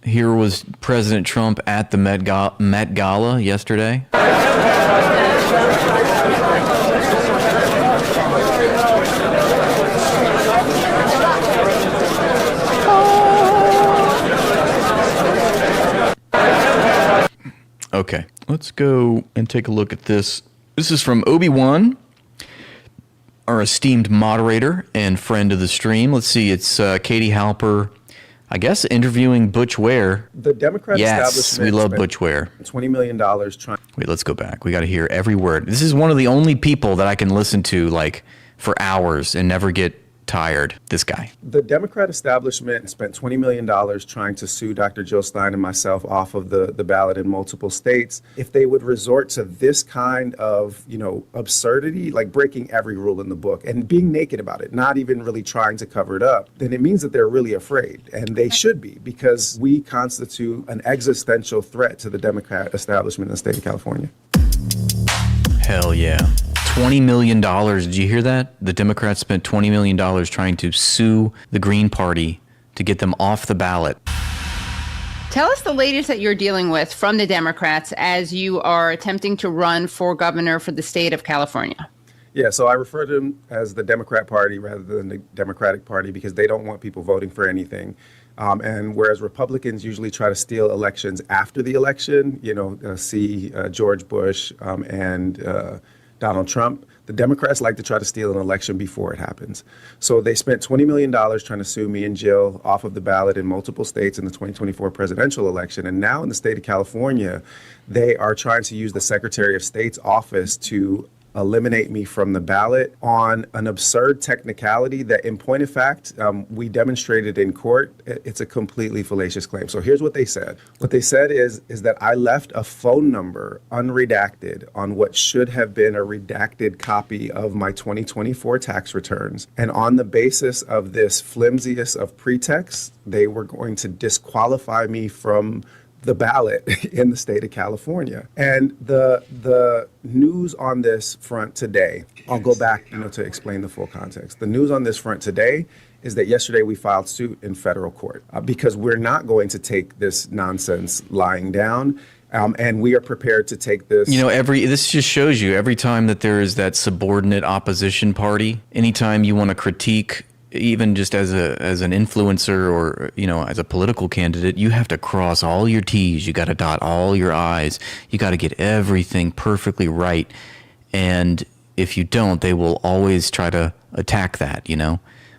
Here was President Trump at the Met Gala yesterday. Okay, let's go and take a look at this. This is from Obi-Wan, our esteemed moderator and friend of the stream. Let's see, it's Katie Halper, I guess, interviewing Butch Ware. The Democrat establishment. Yes, we love Butch Ware. $20 million trying. Wait, let's go back. We got to hear every word. This is one of the only people that I can listen to like for hours and never get tired. This guy. The Democrat establishment spent $20 million trying to sue Dr. Jill Stein and myself off of the ballot in multiple states. If they would resort to this kind of, absurdity, like breaking every rule in the book and being naked about it, not even really trying to cover it up, then it means that they're really afraid. And they should be, because we constitute an existential threat to the Democrat establishment in the state of California. Hell yeah. $20 million. Did you hear that? The Democrats spent $20 million trying to sue the Green Party to get them off the ballot. Tell us the latest that you're dealing with from the Democrats as you are attempting to run for governor for the state of California. Yeah, so I refer to them as the Democrat Party rather than the Democratic Party because they don't want people voting for anything. And whereas Republicans usually try to steal elections after the election, see George Bush and Donald Trump, the Democrats like to try to steal an election before it happens. So they spent $20 million trying to sue me and Jill off of the ballot in multiple states in the 2024 presidential election. And now in the state of California, they are trying to use the Secretary of State's office to eliminate me from the ballot on an absurd technicality that, in point of fact, we demonstrated in court. It's a completely fallacious claim. So here's what they said. What they said is that I left a phone number unredacted on what should have been a redacted copy of my 2024 tax returns. And on the basis of this flimsiest of pretexts, they were going to disqualify me from the ballot in the state of California. And the news on this front today, I'll go back, to explain the full context. The news on this front today is that yesterday we filed suit in federal court because we're not going to take this nonsense lying down. And we are prepared to take this. This just shows you every time that there is that subordinate opposition party, anytime you want to critique, even just as an influencer or, as a political candidate, you have to cross all your T's. You got to dot all your I's. You got to get everything perfectly right. And if you don't, they will always try to attack that,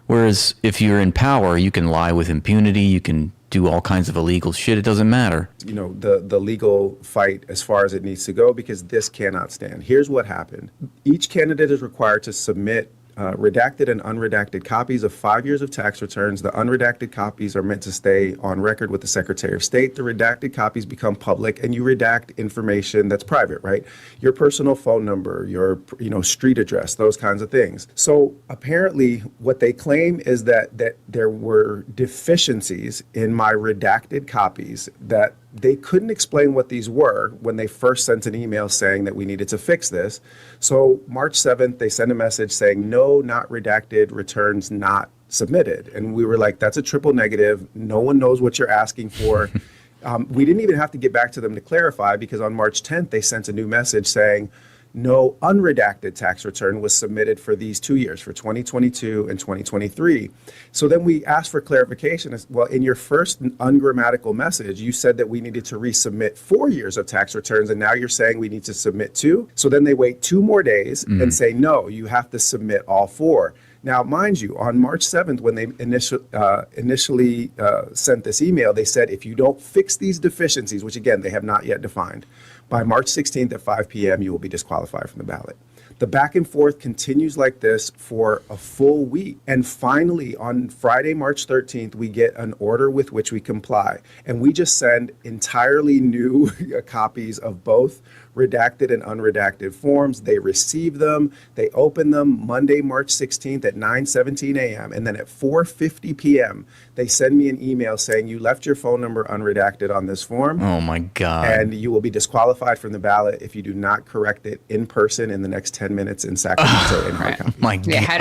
Whereas if you're in power, you can lie with impunity. You can do all kinds of illegal shit. It doesn't matter. The legal fight as far as it needs to go, because this cannot stand. Here's what happened. Each candidate is required to submit redacted and unredacted copies of 5 years of tax returns. The unredacted copies are meant to stay on record with the Secretary of State. The redacted copies become public, and you redact information that's private, right? Your personal phone number, your street address, those kinds of things. So apparently what they claim is that there were deficiencies in my redacted copies that they couldn't explain what these were when they first sent an email saying that we needed to fix this. So March 7th, they sent a message saying, no, not redacted, returns not submitted. And we were like, that's a triple negative. No one knows what you're asking for. We didn't even have to get back to them to clarify, because on March 10th, they sent a new message saying, no unredacted tax return was submitted for these 2 years, for 2022 and 2023. So then we asked for clarification. Well, in your first ungrammatical message, you said that we needed to resubmit 4 years of tax returns, and now you're saying we need to submit 2. So then they wait 2 more days and say, no, you have to submit all 4. Now, mind you, on March 7th, when they initially sent this email, they said, if you don't fix these deficiencies, which again, they have not yet defined, by March 16th at 5 p.m., you will be disqualified from the ballot. The back and forth continues like this for a full week. And finally, on Friday, March 13th, we get an order with which we comply. And we just send entirely new copies of both redacted and unredacted forms. They receive them. They open them Monday, March 16th at 9:17 a.m. And then at 4:50 p.m., they send me an email saying, you left your phone number unredacted on this form. Oh, my God. And you will be disqualified from the ballot if you do not correct it in person in the next 10 minutes in Sacramento. In right. My God. Yeah, how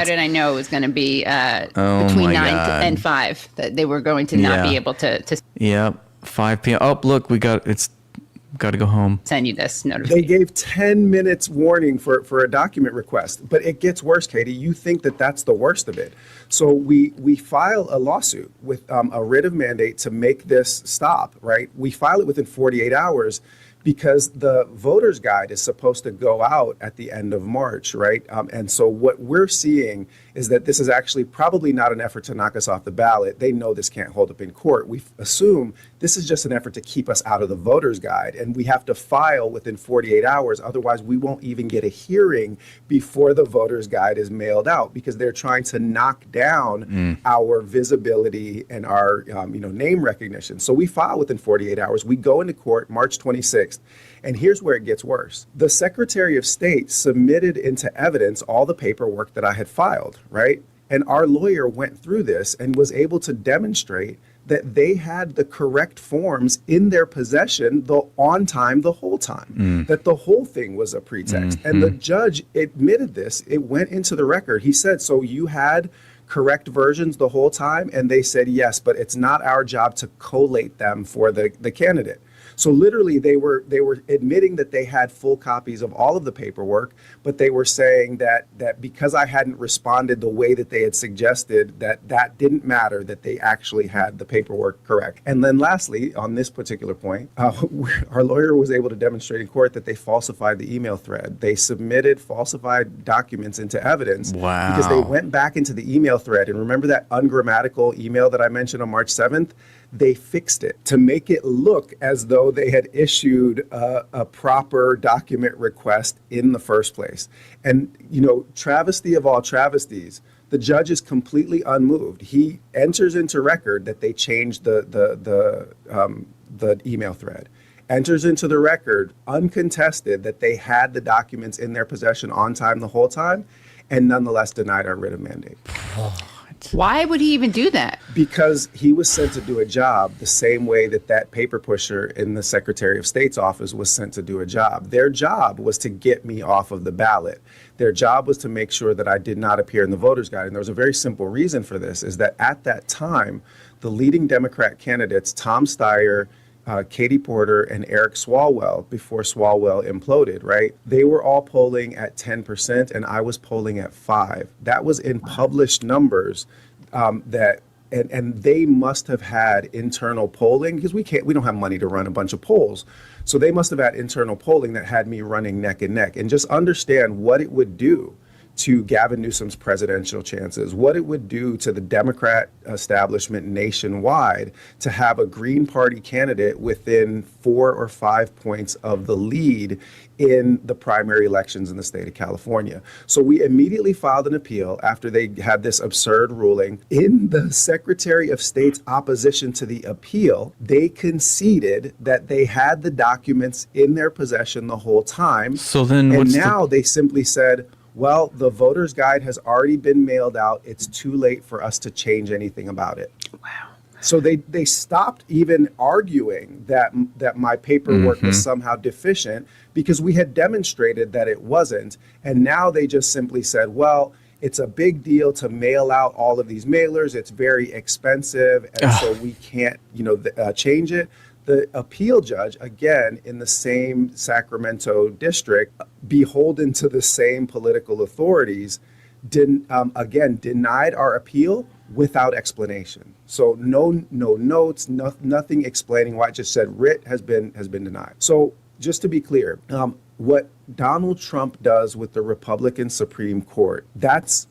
did I know it was going to be between 9 and 5 that they were going to not be able to Yep. 5 p.m. Oh, look, got to go home. Send you this They notification. gave 10 minutes warning for a document request, but it gets worse, Katie. You think that that's the worst of it. So we file a lawsuit with a writ of mandate to make this stop, right? We file it within 48 hours because the voter's guide is supposed to go out at the end of March, right? And so what we're seeing is that this is actually probably not an effort to knock us off the ballot. They know this can't hold up in court. We assume this is just an effort to keep us out of the voter's guide, and we have to file within 48 hours. Otherwise, we won't even get a hearing before the voter's guide is mailed out because they're trying to knock down our visibility and our name recognition. So we file within 48 hours. We go into court March 26th. And here's where it gets worse. The Secretary of State submitted into evidence all the paperwork that I had filed, right? And our lawyer went through this and was able to demonstrate that they had the correct forms in their possession on time the whole time, that the whole thing was a pretext. And the judge admitted this. It went into the record. He said, so you had correct versions the whole time? And they said, yes, but it's not our job to collate them for the candidate. So literally, they were admitting that they had full copies of all of the paperwork, but they were saying that because I hadn't responded the way that they had suggested, that didn't matter, that they actually had the paperwork correct. And then lastly, on this particular point, our lawyer was able to demonstrate in court that they falsified the email thread. They submitted falsified documents into evidence because they went back into the email thread. And remember that ungrammatical email that I mentioned on March 7th? They fixed it to make it look as though they had issued a proper document request in the first place. And, travesty of all travesties, the judge is completely unmoved. He enters into record that they changed the email thread, enters into the record uncontested that they had the documents in their possession on time the whole time, and nonetheless denied our writ of mandate. Why would he even do that? Because he was sent to do a job the same way that paper pusher in the Secretary of State's office was sent to do a job. Their job was to get me off of the ballot. Their job was to make sure that I did not appear in the voter's guide. And there was a very simple reason for this, is that at that time, the leading Democrat candidates, Tom Steyer, Katie Porter, and Eric Swalwell, before Swalwell imploded, right? They were all polling at 10%, and I was polling at 5%. That was in published numbers and they must have had internal polling because we don't have money to run a bunch of polls. So they must have had internal polling that had me running neck and neck. And just understand what it would do to Gavin Newsom's presidential chances, what it would do to the Democrat establishment nationwide to have a Green Party candidate within 4 or 5 points of the lead in the primary elections in the state of California. So we immediately filed an appeal after they had this absurd ruling. In the Secretary of State's opposition to the appeal, they conceded that they had the documents in their possession the whole time. So then and now they simply said, well, the voter's guide has already been mailed out. It's too late for us to change anything about it. Wow. So they stopped even arguing that my paperwork was somehow deficient because we had demonstrated that it wasn't. And now they just simply said, well, it's a big deal to mail out all of these mailers. It's very expensive. And so we can't, change it. The appeal judge, again, in the same Sacramento district, beholden to the same political authorities, denied our appeal without explanation. So no notes, nothing explaining why. It just said writ has been denied. So just to be clear, what Donald Trump does with the Republican Supreme Court, that's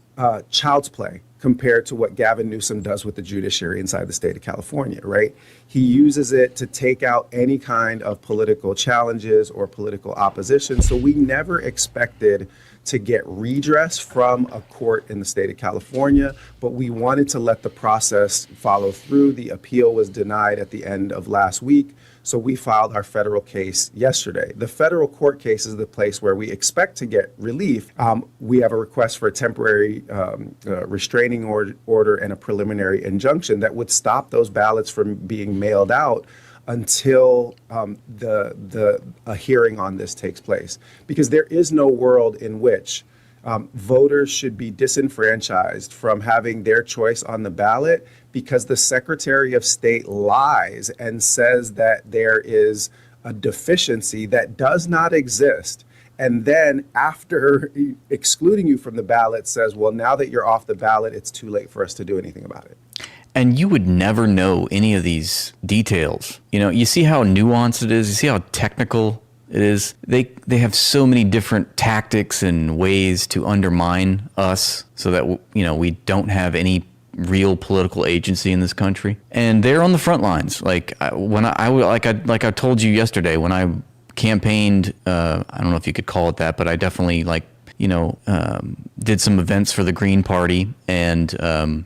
child's play compared to what Gavin Newsom does with the judiciary inside the state of California, right? He uses it to take out any kind of political challenges or political opposition. So we never expected to get redress from a court in the state of California, but we wanted to let the process follow through. The appeal was denied at the end of last week. So we filed our federal case yesterday. The federal court case is the place where we expect to get relief. We have a request for a temporary restraining order and a preliminary injunction that would stop those ballots from being mailed out until a hearing on this takes place. Because there is no world in which Voters should be disenfranchised from having their choice on the ballot because the Secretary of State lies and says that there is a deficiency that does not exist. And then after excluding you from the ballot says, well, now that you're off the ballot, it's too late for us to do anything about it. And you would never know any of these details. You know, you see how nuanced it is. You see how technical it is. They have so many different tactics and ways to undermine us so that, you know, we don't have any real political agency in this country. And they're on the front lines. Like when I told you yesterday, when I campaigned, I don't know if you could call it that, but I definitely did some events for the Green Party and,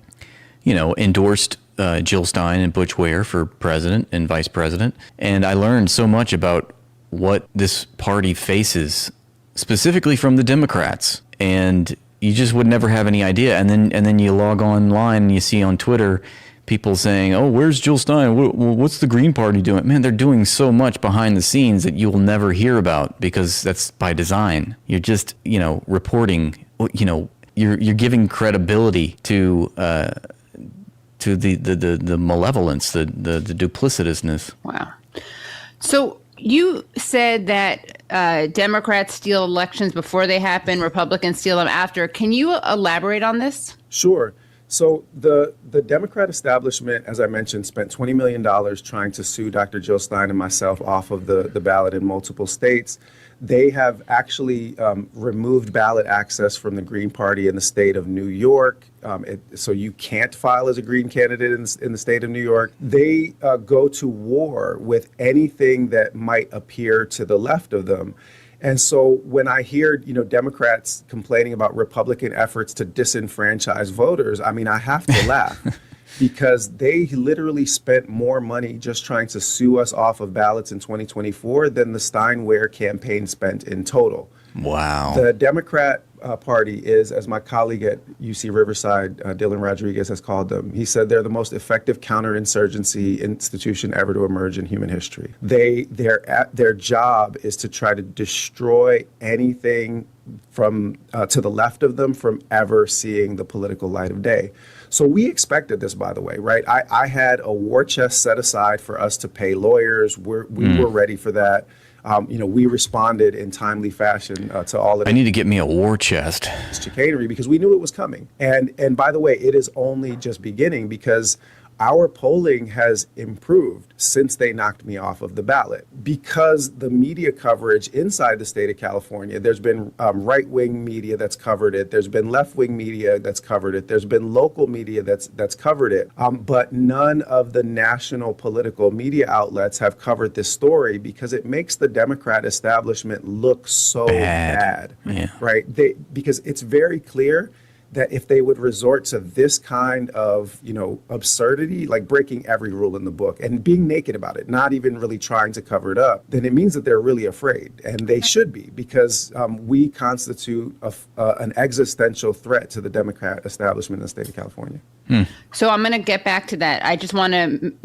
endorsed Jill Stein and Butch Ware for president and vice president. And I learned so much about what this party faces, specifically from the Democrats. And you just would never have any idea. And then you log online and you see on Twitter people saying, oh, where's Jill Stein? What's the Green Party doing? Man, they're doing so much behind the scenes that you will never hear about because that's by design. You're just, reporting, you're giving credibility to the malevolence, the duplicitousness. Wow. So you said that Democrats steal elections before they happen, Republicans steal them after. Can you elaborate on this? Sure. So the Democrat establishment, as I mentioned, spent $20 million trying to sue Dr. Jill Stein and myself off of the ballot in multiple states. They have actually removed ballot access from the Green Party in the state of New York. So you can't file as a Green candidate in the state of New York. They go to war with anything that might appear to the left of them. And so when I hear, Democrats complaining about Republican efforts to disenfranchise voters, I mean, I have to laugh because they literally spent more money just trying to sue us off of ballots in 2024 than the Stein-Ware campaign spent in total. Wow. The Democrat Party is, as my colleague at UC Riverside, Dylan Rodriguez, has called them, he said they're the most effective counterinsurgency institution ever to emerge in human history. Their job is to try to destroy anything from to the left of them from ever seeing the political light of day. So we expected this, by the way, right? I had a war chest set aside for us to pay lawyers. We were ready for that. We responded in timely fashion to all of it. I need to get me a war chest. Chicanery because we knew it was coming. And by the way, it is only just beginning because our polling has improved since they knocked me off of the ballot. Because the media coverage inside the state of California, there's been right-wing media that's covered it. There's been left-wing media that's covered it. There's been local media that's covered it. But none of the national political media outlets have covered this story because it makes the Democrat establishment look so bad. Yeah. Right? Because it's very clear that if they would resort to this kind of, absurdity, like breaking every rule in the book and being naked about it, not even really trying to cover it up, then it means that they're really afraid. And they should be, because we constitute an existential threat to the Democrat establishment in the state of California. So I'm going to get back to that. I just want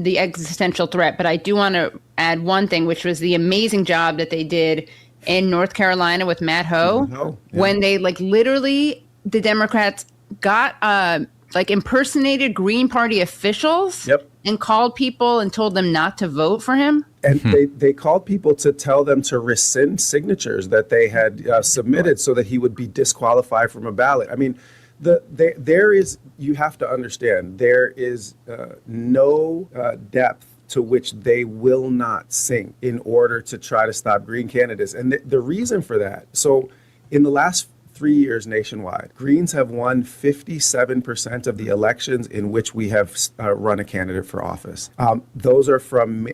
the existential threat, but I do want to add one thing, which was the amazing job that they did in North Carolina with Matt Howe, when they literally, the Democrats got impersonated Green Party officials and called people and told them not to vote for him. And they called people to tell them to rescind signatures that they had submitted so that he would be disqualified from a ballot. I mean, you have to understand, there is no depth to which they will not sink in order to try to stop Green candidates. And the reason for that, so in the last 3 years nationwide, Greens have won 57% of the elections in which we have run a candidate for office. Those are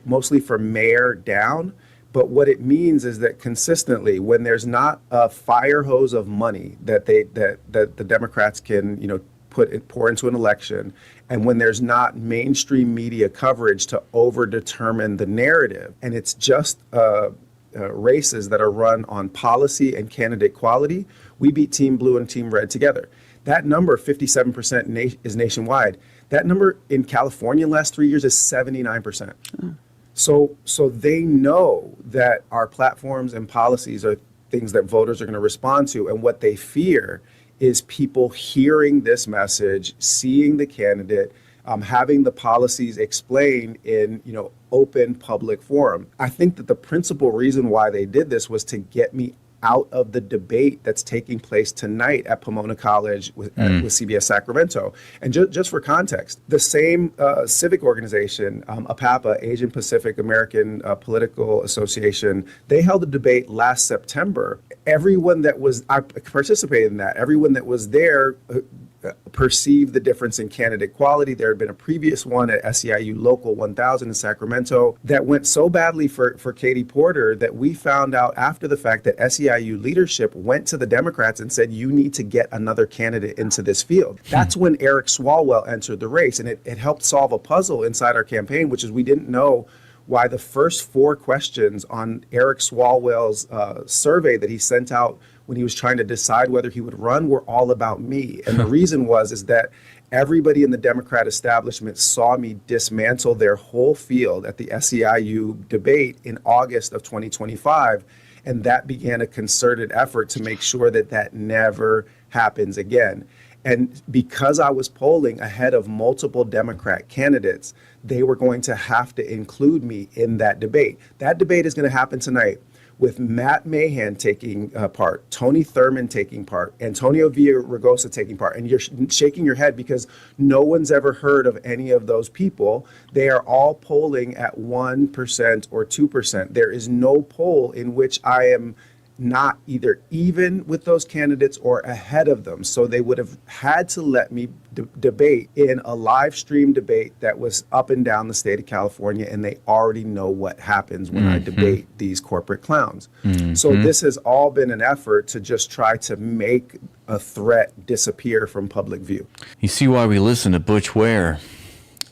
mostly from mayor down. But what it means is that consistently, when there's not a fire hose of money that the Democrats can pour into an election, and when there's not mainstream media coverage to overdetermine the narrative, and it's just races that are run on policy and candidate quality, we beat Team Blue and Team Red together. That number, 57%, is nationwide. That number in California in the last 3 years is 79%. So they know that our platforms and policies are things that voters are going to respond to. And what they fear is people hearing this message, seeing the candidate, having the policies explained in, open public forum. I think that the principal reason why they did this was to get me out of the debate that's taking place tonight at Pomona College with CBS Sacramento. And just for context, the same civic organization, APAPA, Asian Pacific American Political Association, they held a debate last September. Everyone that was, I participated in that, everyone that was there perceived the difference in candidate quality. There had been a previous one at SEIU Local 1000 in Sacramento that went so badly for Katie Porter that we found out after the fact that SEIU leadership went to the Democrats and said, you need to get another candidate into this field. That's when Eric Swalwell entered the race, and it helped solve a puzzle inside our campaign, which is we didn't know why the first 4 questions on Eric Swalwell's survey that he sent out when he was trying to decide whether he would run were all about me. And the reason is that everybody in the Democrat establishment saw me dismantle their whole field at the SEIU debate in August of 2025. And that began a concerted effort to make sure that that never happens again. And because I was polling ahead of multiple Democrat candidates, they were going to have to include me in that debate. That debate is going to happen tonight with Matt Mahan taking part, Tony Thurmond taking part, Antonio Villaraigosa taking part. And you're shaking your head because no one's ever heard of any of those people. They are all polling at 1% or 2%. There is no poll in which I am not either even with those candidates or ahead of them. So they would have had to let me debate in a live stream debate that was up and down the state of California, and they already know what happens when I debate these corporate clowns. So this has all been an effort to just try to make a threat disappear from public view. You see why we listen to Butch Ware.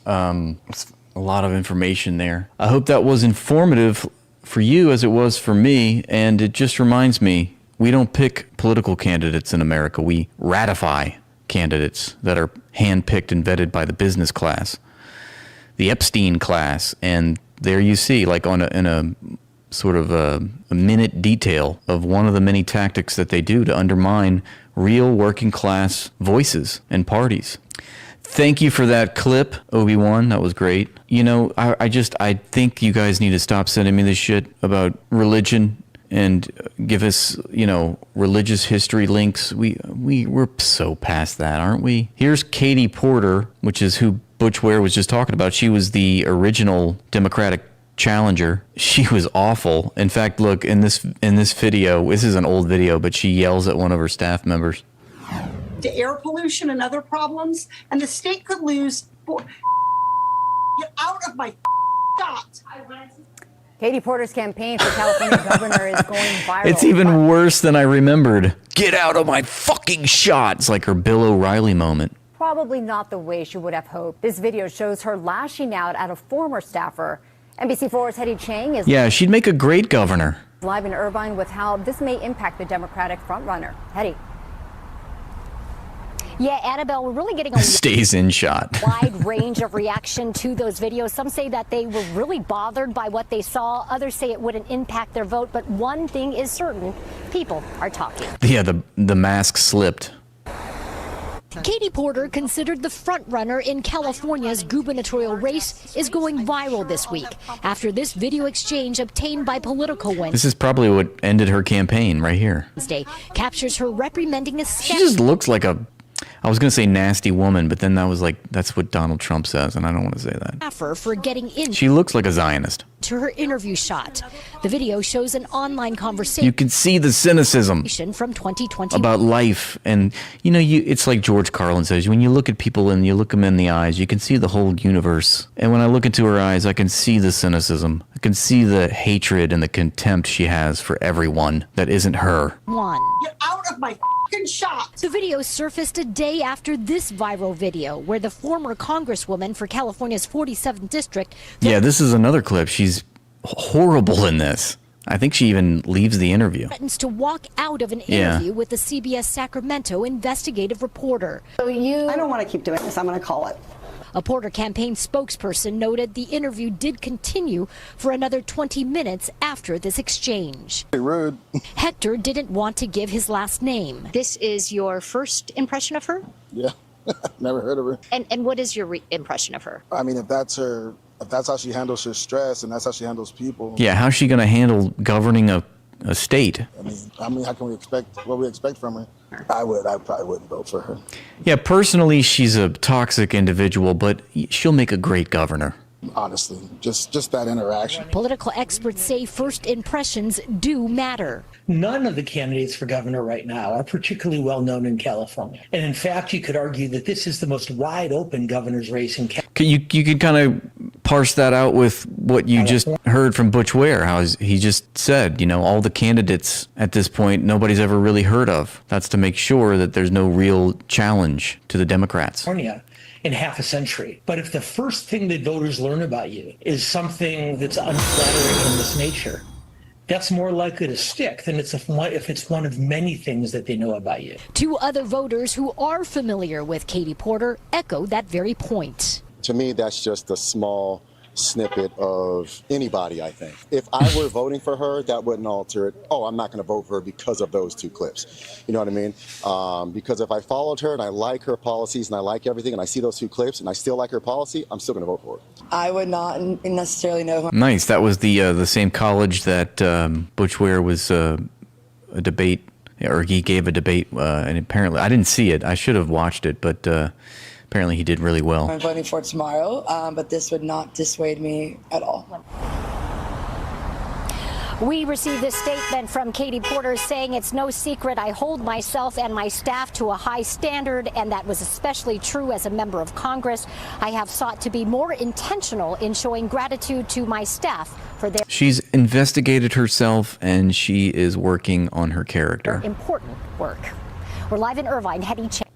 It's a lot of information there. I hope that was informative for you as it was for me, and it just reminds me, we don't pick political candidates in America. We ratify candidates that are handpicked and vetted by the business class, the Epstein class. And there you see, like in a sort of a minute detail of one of the many tactics that they do to undermine real working class voices and parties. Thank you for that clip, Obi-Wan. That was great. I think you guys need to stop sending me this shit about religion and give us, religious history links. We're so past that, aren't we? Here's Katie Porter, which is who Butch Ware was just talking about. She was the original Democratic challenger. She was awful. In fact, look, in this video, this is an old video, but she yells at one of her staff members. To air pollution and other problems, and the state could lose. Get out of my shot. Katie Porter's campaign for California governor is going viral. It's even worse than I remembered. Get out of my fucking shot. It's like her Bill O'Reilly moment. Probably not the way she would have hoped. This video shows her lashing out at a former staffer. NBC4's Hetty Chang is she'd make a great governor. Live in Irvine with how this may impact the Democratic frontrunner. Hetty. Yeah, Annabelle, we're really getting a stays in shot. wide range of reaction to those videos. Some say that they were really bothered by what they saw. Others say it wouldn't impact their vote. But one thing is certain, people are talking. Yeah, the mask slipped. Katie Porter, considered the frontrunner in California's gubernatorial race, is going viral this week after this video exchange obtained by Politico This is probably what ended her campaign right here. Wednesday captures her reprimanding a She just looks like I was going to say nasty woman, but then that's what Donald Trump says, and I don't want to say that. Staffer for getting in. She looks like a Zionist. To her interview shot. The video shows an online conversation. You can see the cynicism from 2020 about life, and it's like George Carlin says, when you look at people and you look them in the eyes, you can see the whole universe. And when I look into her eyes, I can see the cynicism. I can see the hatred and the contempt she has for everyone that isn't her. Get out of my shot. The video surfaced a day after this viral video where the former congresswoman for California's 47th district. Yeah, this is another clip. She's horrible in this. I think she even leaves the interview. Threatens to walk out of an interview with the CBS Sacramento investigative reporter. I don't want to keep doing this. I'm going to call it. A Porter campaign spokesperson noted the interview did continue for another 20 minutes after this exchange. Rude. Hector didn't want to give his last name. This is your first impression of her? Yeah, never heard of her. And what is your impression of her? I mean, if that's how she handles her stress and that's how she handles people. Yeah, how's she going to handle governing a state? I mean, how can we expect what we expect from her? I probably wouldn't vote for her. Yeah, personally, she's a toxic individual, but she'll make a great governor. Honestly, just that interaction. Political experts say first impressions do matter. None of the candidates for governor right now are particularly well known in California. And in fact, you could argue that this is the most wide open governor's race in California. You could kind of parse that out with what you just heard from Butch Ware, how he just said, all the candidates at this point, nobody's ever really heard of. That's to make sure that there's no real challenge to the Democrats. In half a century. But if the first thing that voters learn about you is something that's unflattering in this nature, that's more likely to stick than if it's one of many things that they know about you. Two other voters who are familiar with Katie Porter echo that very point. To me, that's just a small snippet of anybody, I think. If I were voting for her, that wouldn't alter it. Oh, I'm not going to vote for her because of those two clips. You know what I mean? Because if I followed her and I like her policies and I like everything and I see those two clips and I still like her policy, I'm still going to vote for her. I would not necessarily know who. Nice. That was the same college that Butch Ware was a debate, or he gave a debate, and apparently I didn't see it. I should have watched it, but apparently he did really well. I'm voting for tomorrow, but this would not dissuade me at all. We received this statement from Katie Porter saying it's no secret I hold myself and my staff to a high standard, and that was especially true as a member of Congress. I have sought to be more intentional in showing gratitude to my staff for their She's investigated herself and she is working on her character. important work. We're live in Irvine, Hetty Chan.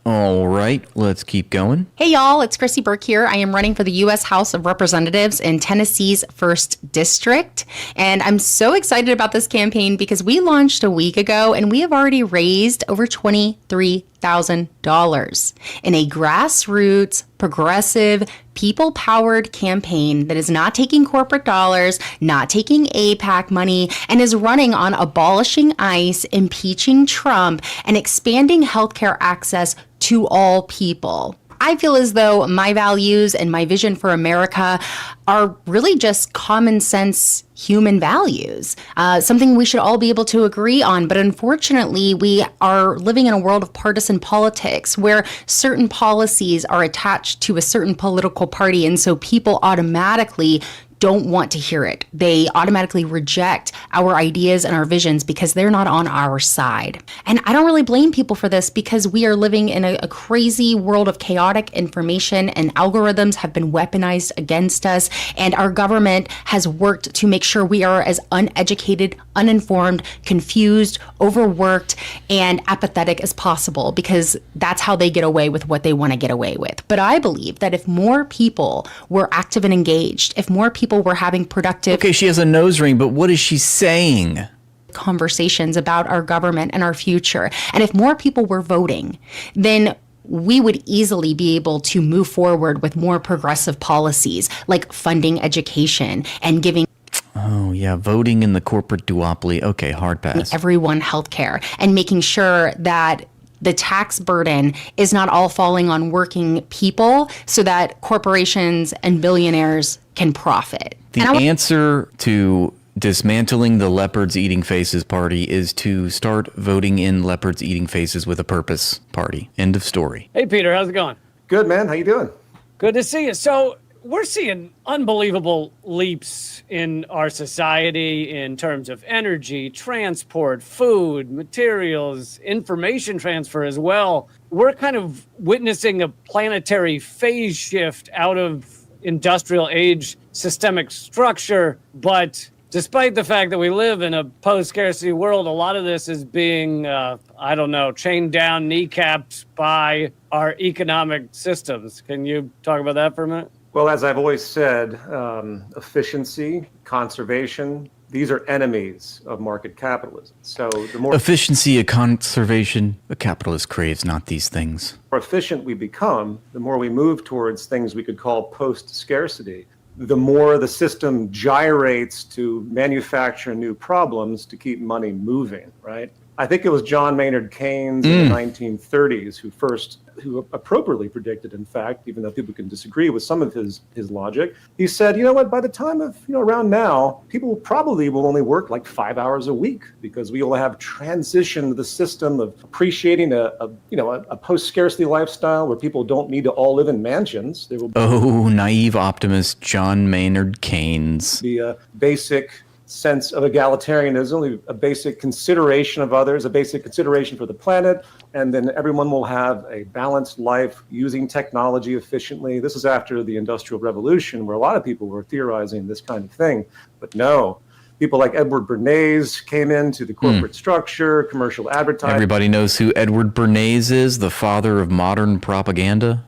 All right, let's keep going. Hey y'all, it's Chrissy Burke here. I am running for the U.S. House of Representatives in Tennessee's 1st District. And I'm so excited about this campaign because we launched a week ago and we have already raised over $23,000 in a grassroots, progressive, people-powered campaign that is not taking corporate dollars, not taking AIPAC money, and is running on abolishing ICE, impeaching Trump, and expanding healthcare access to all people. I feel as though my values and my vision for America are really just common sense human values, something we should all be able to agree on. But unfortunately, we are living in a world of partisan politics where certain policies are attached to a certain political party. And so people automatically don't want to hear it. They automatically reject our ideas and our visions because they're not on our side. And I don't really blame people for this because we are living in a crazy world of chaotic information, and algorithms have been weaponized against us. And our government has worked to make sure we are as uneducated, uninformed, confused, overworked, and apathetic as possible because that's how they get away with what they want to get away with. But I believe that if more people were active and engaged, if more people were having productive... Okay, she has a nose ring, but what is she saying? ...conversations about our government and our future, and if more people were voting, then we would easily be able to move forward with more progressive policies like funding education and giving... Oh, yeah, voting in the corporate duopoly. Okay, hard pass. ...everyone healthcare and making sure that the tax burden is not all falling on working people so that corporations and billionaires can profit. The answer to dismantling the Leopards Eating Faces party is to start voting in Leopards Eating Faces with a Purpose party. End of story. Hey, Peter, how's it going? Good, man. How you doing? Good to see you. So we're seeing unbelievable leaps in our society in terms of energy, transport, food, materials, information transfer as well. We're kind of witnessing a planetary phase shift out of industrial age systemic structure. But despite the fact that we live in a post-scarcity world, a lot of this is being, chained down, kneecapped by our economic systems. Can you talk about that for a minute? Well, as I've always said, efficiency, conservation, these are enemies of market capitalism. So the more Efficiency, a conservation, a capitalist craves not these things. efficient we become, the more we move towards things we could call post-scarcity, the more the system gyrates to manufacture new problems to keep money moving, right? I think it was John Maynard Keynes in the 1930s who appropriately predicted, in fact, even though people can disagree with some of his logic, he said, you know what, by the time of, around now, people probably will only work like 5 hours a week because we will have transitioned the system of appreciating a post-scarcity lifestyle where people don't need to all live in mansions. There will naive optimist John Maynard Keynes. be a basic sense of egalitarianism, a basic consideration of others, a basic consideration for the planet, and then everyone will have a balanced life using technology efficiently. This is after the Industrial Revolution, where a lot of people were theorizing this kind of thing. But no, people like Edward Bernays came into the corporate structure, commercial advertising. Everybody knows who Edward Bernays is, the father of modern propaganda.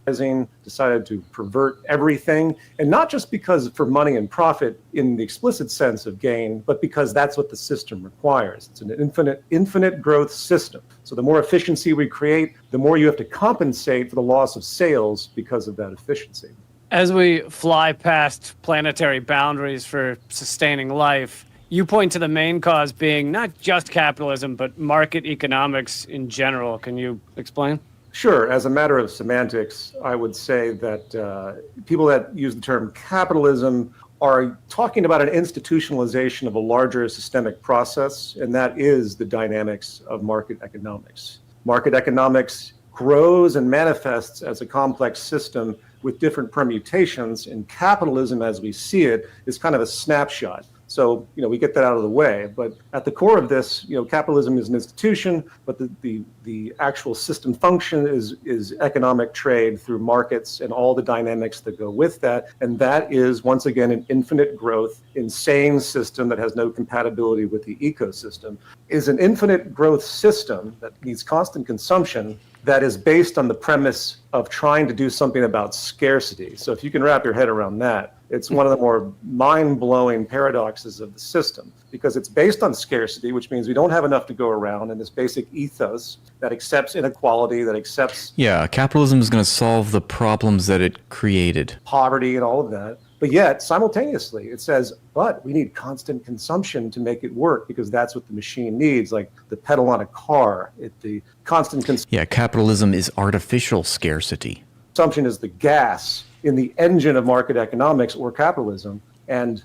Decided to pervert everything, and not just because for money and profit in the explicit sense of gain, but because that's what the system requires. It's an infinite growth system. So the more efficiency we create, the more you have to compensate for the loss of sales because of that efficiency. As we fly past planetary boundaries for sustaining life, you point to the main cause being not just capitalism, but market economics in general. Can you explain? Sure. As a matter of semantics, I would say that people that use the term capitalism are talking about an institutionalization of a larger systemic process, and that is the dynamics of market economics. Market economics grows and manifests as a complex system with different permutations, and capitalism as we see it is kind of a snapshot. So, we get that out of the way. But at the core of this, capitalism is an institution, but the actual system function is economic trade through markets and all the dynamics that go with that. And that is, once again, an infinite growth, insane system that has no compatibility with the ecosystem. Is an infinite growth system that needs constant consumption that is based on the premise of trying to do something about scarcity. So if you can wrap your head around that, it's one of the more mind-blowing paradoxes of the system, because it's based on scarcity, which means we don't have enough to go around, and this basic ethos that accepts inequality, that accepts capitalism is going to solve the problems that it created. Poverty and all of that. But yet, simultaneously, it says, but we need constant consumption to make it work, because that's what the machine needs, like the pedal on a car. The constant capitalism is artificial scarcity. Consumption is the gas in the engine of market economics or capitalism. And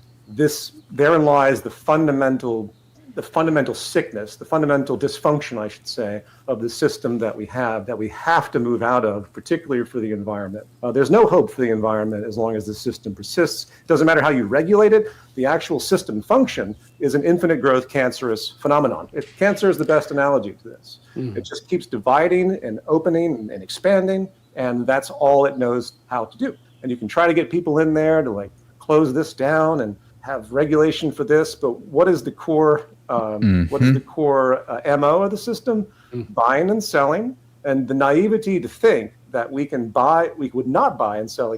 therein lies the fundamental sickness, the fundamental dysfunction, I should say, of the system that we have to move out of, particularly for the environment. There's no hope for the environment as long as the system persists. It doesn't matter how you regulate it. The actual system function is an infinite growth cancerous phenomenon. Cancer is the best analogy to this. It just keeps dividing and opening and expanding, and that's all it knows how to do. And you can try to get people in there to close this down and have regulation for this, but what is the core what is the core MO of the system? Buying and selling, and the naivety to think that we would not buy and sell,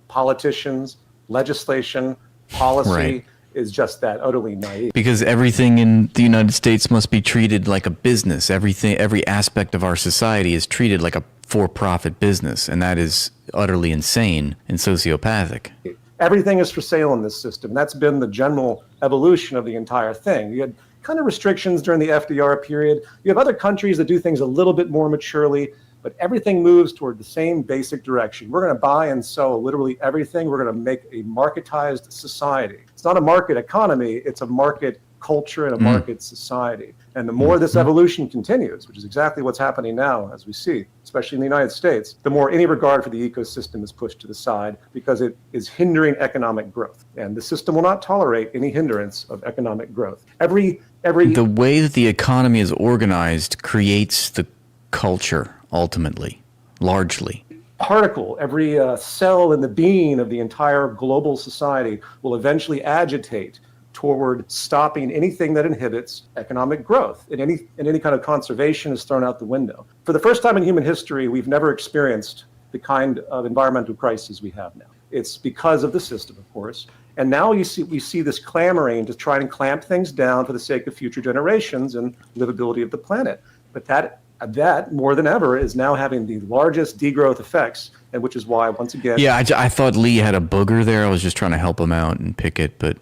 politicians, legislation, policy is just that, utterly naive. Because everything in the United States must be treated like a business. Every aspect of our society is treated like a for-profit business, and that is utterly insane and sociopathic. Everything is for sale in this system. That's been the general evolution of the entire thing. You had kind of restrictions during the FDR period. You have other countries that do things a little bit more maturely, but everything moves toward the same basic direction. We're going to buy and sell literally everything. We're going to make a marketized society. It's not a market economy, it's a market culture and a market society. And the more this evolution continues, which is exactly what's happening now, as we see, especially in the United States, the more any regard for the ecosystem is pushed to the side because it is hindering economic growth. And the system will not tolerate any hindrance of economic growth. The way that the economy is organized creates the culture, ultimately, largely. Particle, every cell in the being of the entire global society will eventually agitate toward stopping anything that inhibits economic growth. And any kind of conservation is thrown out the window. For the first time in human history, we've never experienced the kind of environmental crisis we have now. It's because of the system, of course. And now we see this clamoring to try and clamp things down for the sake of future generations and livability of the planet. But that more than ever is now having the largest degrowth effects, and which is why, once again, I thought Lee had a booger there. I was just trying to help him out and pick it, but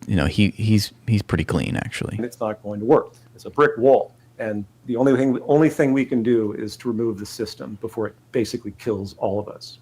he's pretty clean actually. It's not going to work. It's a brick wall, and the only thing we can do is to remove the system before it basically kills all of us.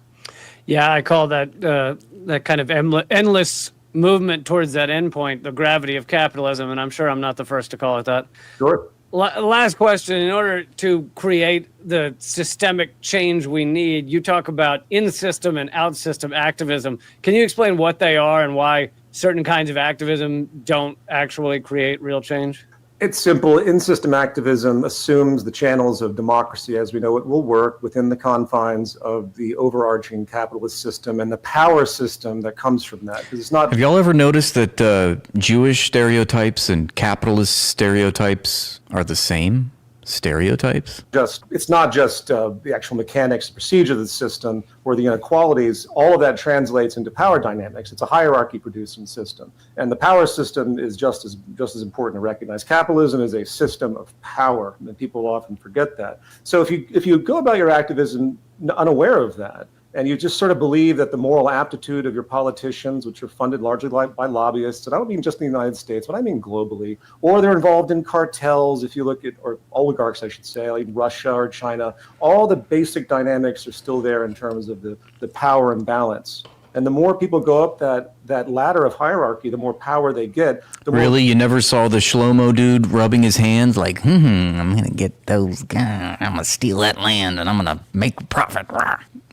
Yeah, I call that that kind of endless movement towards that endpoint, the gravity of capitalism, and I'm sure I'm not the first to call it that. Sure. Last question. In order to create the systemic change we need, you talk about in-system and out-system activism. Can you explain what they are and why certain kinds of activism don't actually create real change? It's simple. In-system activism assumes the channels of democracy as we know it will work within the confines of the overarching capitalist system and the power system that comes from that. Because it's not. Have y'all ever noticed that Jewish stereotypes and capitalist stereotypes are the same stereotypes? It's not just the actual mechanics, procedure of the system, or the inequalities. All of that translates into power dynamics. It's a hierarchy-producing system, and the power system is just as important to recognize. Capitalism is a system of power, and people often forget that. So if you go about your activism unaware of that, and you just sort of believe that the moral aptitude of your politicians, which are funded largely by lobbyists, and I don't mean just in the United States, but I mean globally, or they're involved in cartels, if you look at, or oligarchs, I should say, like Russia or China, all the basic dynamics are still there in terms of the power imbalance. And the more people go up that ladder of hierarchy, the more power they get. Really? You never saw the Shlomo dude rubbing his hands like, I'm going to get those guys, I'm going to steal that land, and I'm going to make a profit.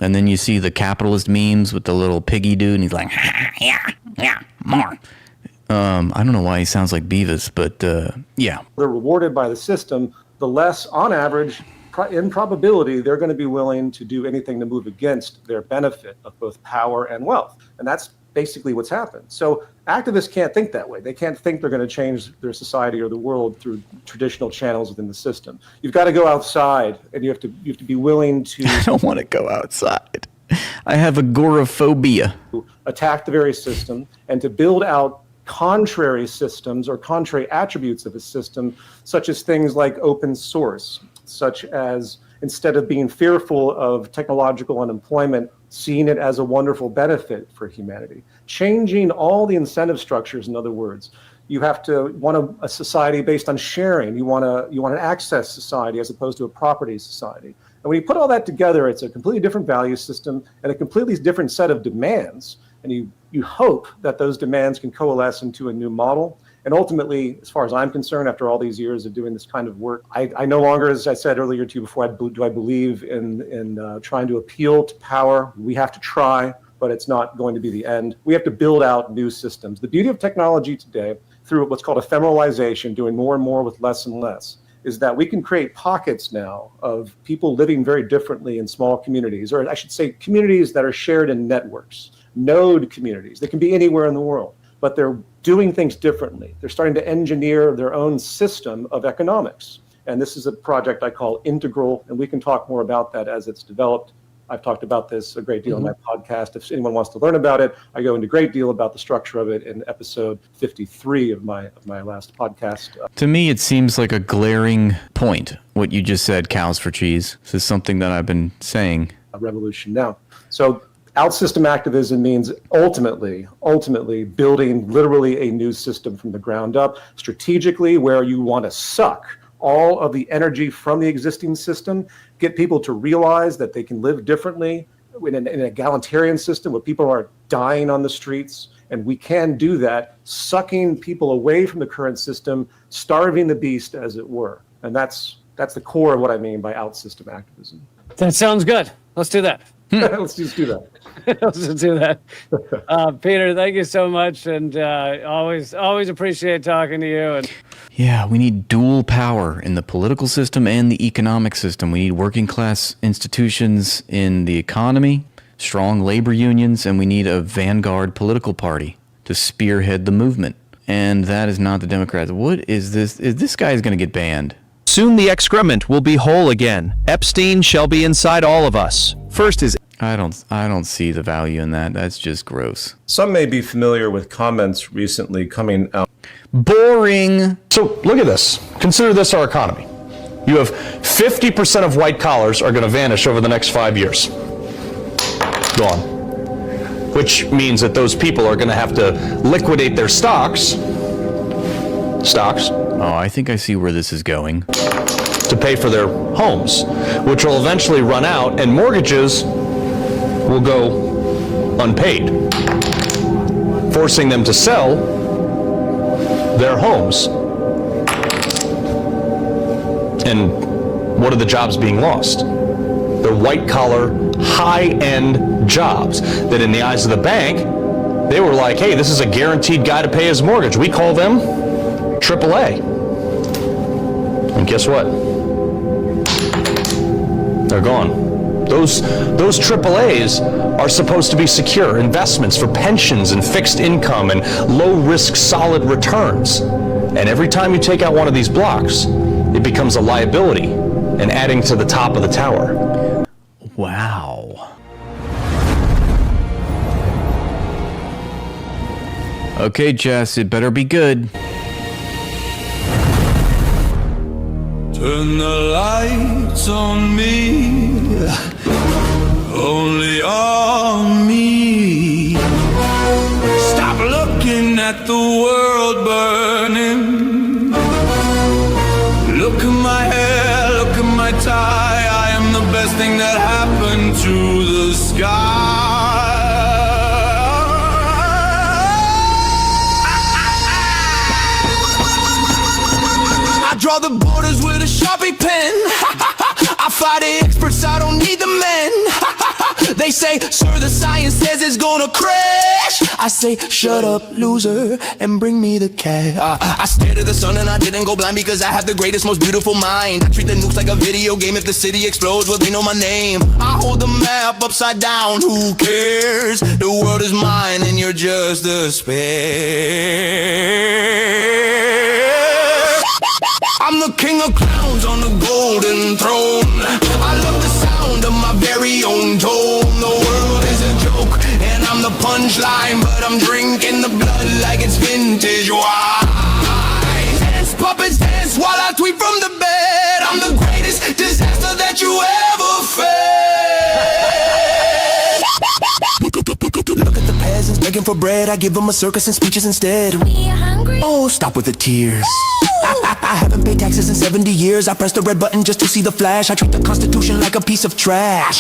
And then you see the capitalist memes with the little piggy dude, and he's like, yeah, more. I don't know why he sounds like Beavis, but yeah. They're rewarded by the system, the less, on average, in probability, they're going to be willing to do anything to move against their benefit of both power and wealth. And that's basically what's happened. So activists can't think that way. They can't think they're going to change their society or the world through traditional channels within the system. You've got to go outside, and you have to be willing to... I don't want to go outside. I have agoraphobia. Attack the very system and to build out contrary systems or contrary attributes of a system, such as things like open source, such as instead of being fearful of technological unemployment, seeing it as a wonderful benefit for humanity. Changing all the incentive structures, in other words. You have to want a society based on sharing. You want an access society as opposed to a property society. And when you put all that together, it's a completely different value system and a completely different set of demands. And you hope that those demands can coalesce into a new model. And ultimately, as far as I'm concerned, after all these years of doing this kind of work, I no longer, as I said earlier to you before, do I believe in trying to appeal to power. We have to try, but it's not going to be the end. We have to build out new systems. The beauty of technology today, through what's called ephemeralization, doing more and more with less and less, is that we can create pockets now of people living very differently in small communities, or I should say communities that are shared in networks, node communities. They can be anywhere in the world, but they're doing things differently. They're starting to engineer their own system of economics. And this is a project I call Integral, and we can talk more about that as it's developed. I've talked about this a great deal in my podcast. If anyone wants to learn about it, I go into a great deal about the structure of it in episode 53 of my last podcast. To me, it seems like a glaring point, what you just said, cows for cheese. This is something that I've been saying. A revolution now. So out-system activism means ultimately building literally a new system from the ground up, strategically, where you want to suck all of the energy from the existing system, get people to realize that they can live differently in an egalitarian system where people aren't dying on the streets. And we can do that, sucking people away from the current system, starving the beast, as it were. And that's the core of what I mean by out-system activism. That sounds good. Let's do that. Let's just do that. Let's just do that. Peter, thank you so much, and always appreciate talking to you. And yeah, we need dual power in the political system and the economic system. We need working class institutions in the economy, strong labor unions, and we need a vanguard political party to spearhead the movement. And that is not the Democrats. What is this? This guy is going to get banned. Soon the excrement will be whole again. Epstein shall be inside all of us. First is... I don't see the value in that. That's just gross. Some may be familiar with comments recently coming out. Boring. So look at this. Consider this our economy. You have 50% of white collars are going to vanish over the next 5 years. Gone. Which means that those people are going to have to liquidate their stocks. Oh, I think I see where this is going. To pay for their homes, which will eventually run out, and mortgages will go unpaid, forcing them to sell their homes. And what are the jobs being lost? They're white-collar, high-end jobs that in the eyes of the bank, they were like, hey, this is a guaranteed guy to pay his mortgage. We call them AAA. And guess what? They're gone. Those AAAs are supposed to be secure investments for pensions and fixed income and low-risk, solid returns. And every time you take out one of these blocks, it becomes a liability and adding to the top of the tower. Wow. Okay, Jess, it better be good. Turn the lights on me, only on me. Stop looking at the world burning. Look at my hair, look at my tie. I am the best thing that happened to the sky. I draw the borders with a Sharpie pen. I fly the experts, I don't need the men. They say, sir, the science says it's gonna crash. I say, shut up, loser, and bring me the cash. I stared at the sun and I didn't go blind because I have the greatest, most beautiful mind. I treat the nukes like a video game. If the city explodes, well, they know my name. I hold the map upside down, who cares? The world is mine and you're just a spare. I'm the king of clowns on the golden throne. I love the sound of my very own tone. The world is a joke and I'm the punchline, but I'm drinking the blood like it's vintage wine. Dance, puppets dance while I tweet from the bed. I'm the greatest disaster that you ever fed. Look at the peasants begging for bread. I give them a circus and speeches instead. We are hungry. Oh, stop with the tears. I haven't paid taxes in 70 years. I press the red button just to see the flash. I treat the Constitution like a piece of trash.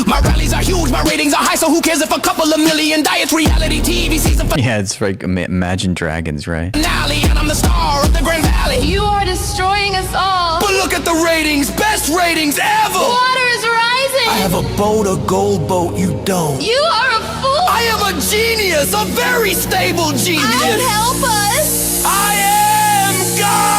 My rallies are huge, my ratings are high, so who cares if a couple of million die? It's reality TV season. Yeah, it's like Imagine Dragons, right? Finale, and I'm the star of the Grand Valley. You are destroying us all. But look at the ratings, best ratings ever. Water is rising. I have a boat, a gold boat, you don't. You are a fool. I am a genius, a very stable genius. God help us. I am God.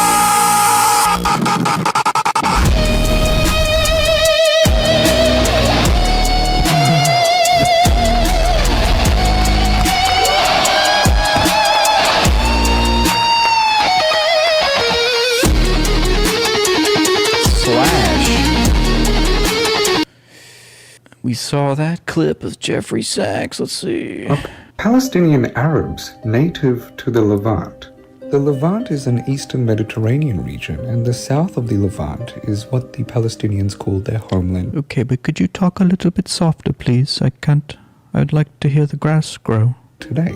We saw that clip of Jeffrey Sachs. Let's see. Palestinian Arabs native to the Levant. The Levant is an eastern Mediterranean region, and the south of the Levant is what the Palestinians call their homeland. Okay, but could you talk a little bit softer, please? I'd like to hear the grass grow. Today.